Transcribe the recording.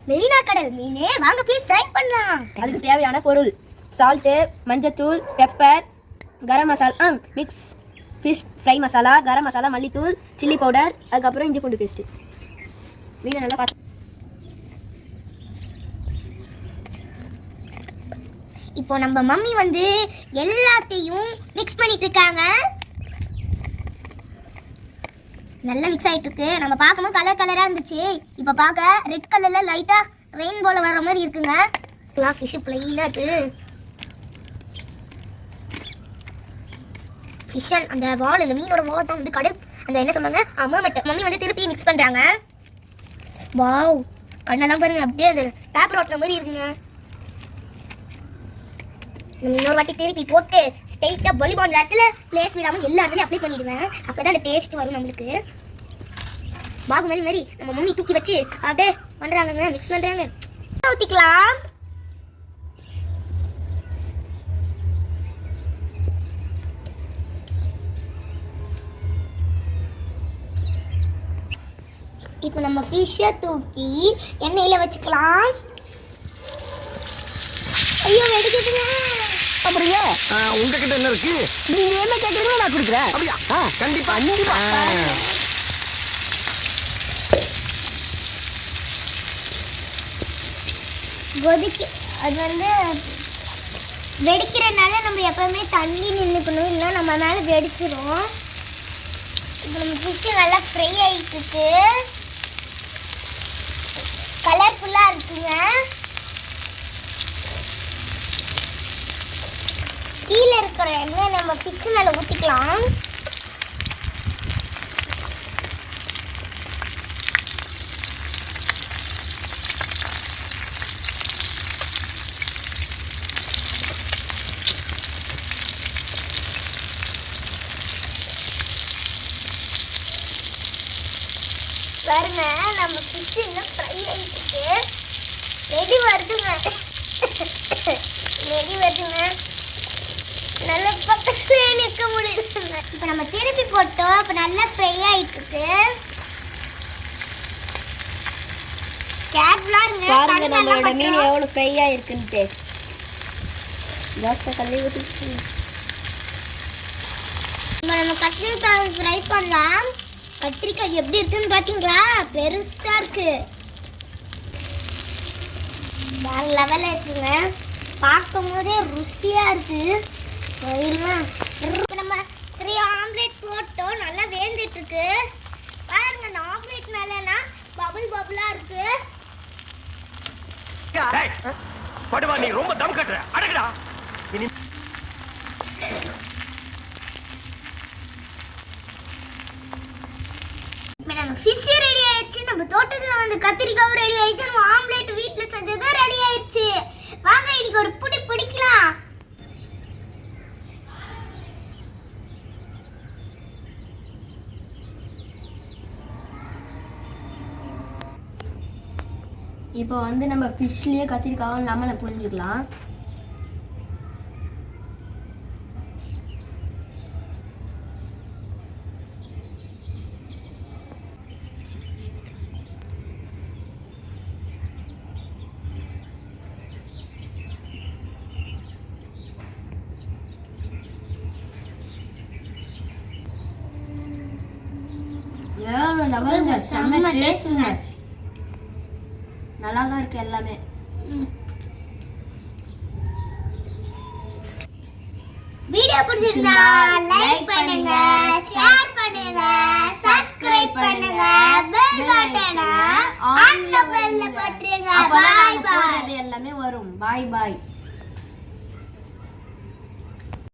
மெரினா கடல் மீன். வாங்க போய் ஃப்ரை பண்ணலாம். அதுக்கு தேவையான பொருள் சால்ட்டு, மஞ்சத்தூள், pepper, garam masala, mix fish fry masala, garam masala, மல்லித்தூள், சில்லி பவுடர், அதுக்கப்புறம் இஞ்சி பூண்டு பேஸ்ட்டு. மீனை நல்லா பார்த்து. இப்போ நம்ம மம்மி வந்து எல்லாத்தையும் மிக்ஸ் பண்ணிட்டு இருக்காங்க. நல்லா மிக்ஸ் ஆயிட்டு இருக்கு. நம்ம பார்க்கும்போது கலர் கலரா இருந்துச்சு. இப்போ பார்க்க ரெட் கலர்ல லைட்டா ரெயின்போல வர்ற மாதிரி இருக்குங்க. ஃபிஷ் பிளைனா இருக்கு. ஃபிஷ் அந்த வால், இந்த மீனோட வால் தான் வந்து கடல் அந்த என்ன சொன்னாங்க அமர்மெட். மம்மி வந்து திருப்பி மிக்ஸ் பண்றாங்க. வாவ், கண்ணெல்லாம் பாருங்க அப்படியே அந்த பேப்பர் ஓட்டுற மாதிரி இருக்குங்க. நம்ம இன்னொரு வாட்டி திருப்பி போட்டு ஸ்ட்ரைட்டா வாலிபால் இடத்துல பிளேஸ் விடாம எல்லா இடத்துலயும் அப்ளை பண்ணிடுவேன். அப்பதான் அந்த டேஸ்ட் வரும் நம்மளுக்கு. பாகுமதி மாதிரி நம்ம மம்மி தூக்கி வச்சு அப்படியே பண்றாங்க, மிக்ஸ் பண்றாங்க. ஊத்திக்கலாம். இப்போ நம்ம ஃபிஷ்ஷை தூக்கி எண்ணெயில வச்சுக்கலாம். ஐயோ வெடிக்குதுங்க. அப்படியா? உங்ககிட்ட என்ன இருக்கு? நீங்க என்ன கேக்குறீங்களோ நான் கொடுக்குறேன். அப்படியா? கண்டிப்பா கண்டிப்பா. கொதிக்கு அது வந்து வெடிக்கிறனால நம்ம எப்பவுமே தண்ணி நின்றுக்கணும், இல்லை நம்ம மேலே வெடிச்சிடும். இப்போ நம்ம ஃபிஷ்ஷு நல்லா ஃப்ரை ஆகிட்டு இருக்கு. கலர்ஃபுல்லாக இருக்குங்க. கீழே இருக்கிற எண்ணெய் நம்ம ஃபிஷ் மேலே ஊற்றிக்கலாம். பாருங்க நம்ம ஃபிஷ் இன்னும் ஃப்ரை ஆகிட்டு ரெடி வருதுங்க. ரெடி வருதுங்க. நல்ல பக்கத்துல நிற்க முடியுதுங்க. இப்போ நம்ம திருப்பி போட்டோம். இப்போ நல்லா ஃப்ரை ஆயிட்டு பாருங்க நம்மளோட மீன் எவ்வளவு ஃப்ரை ஆயிருக்குன்னு. ஜாஸ்தியா தண்ணி ஊற்றி நம்ம கத்திரிக்காய் ஃப்ரை பண்ணலாம். கத்திரிக்காய் எப்படி இருக்குன்னு பார்த்தீங்களா? பெருசா இருக்கு, வேற லெவலில் இருக்குங்க. பார்க்கும் போதே ருசியா இருக்கு. நம்ம 3 ஆம்லேட் போட்டோம். நல்லா வேந்துட்டு இருக்கு. பாருங்க அந்த ஆம்லேட் மேலனா பபிள் பபிளா இருக்கு. படுவா, நீ ரொம்ப தம் கட்டுற. அடங்கடா. நம்ம ஃபிஷ் ரெடி ஆயிடுச்சு. நம்ம தோட்டத்துல வந்து கத்திரிக்காய் ரெடி ஆயிடுச்சு. நம்ம ஆம்லேட் வீட்ல செஞ்சது ரெடி ஆயிடுச்சு. வாங்க இன்னைக்கு ஒரு புடி பிடிக்கலாம். இப்போ வந்து நம்ம ஃபிஷ்லேயே கத்திரிக்காவும் லெமனை புரிஞ்சுக்கலாம். லெவலுங்க, செம்ம டேஸ்ட்டுங்க. நல்லா தான் இருக்கு எல்லாமே. வீடியோ பிடிச்சிருந்தா லைக் பண்ணுங்க, ஷேர் பண்ணுங்க, சப்ஸ்கிரைப் பண்ணுங்க, பெல் பட்டனை ஆன் பெல்ல போட்டுருங்க. Bye bye. எல்லாமே வரும். பாய் பாய்.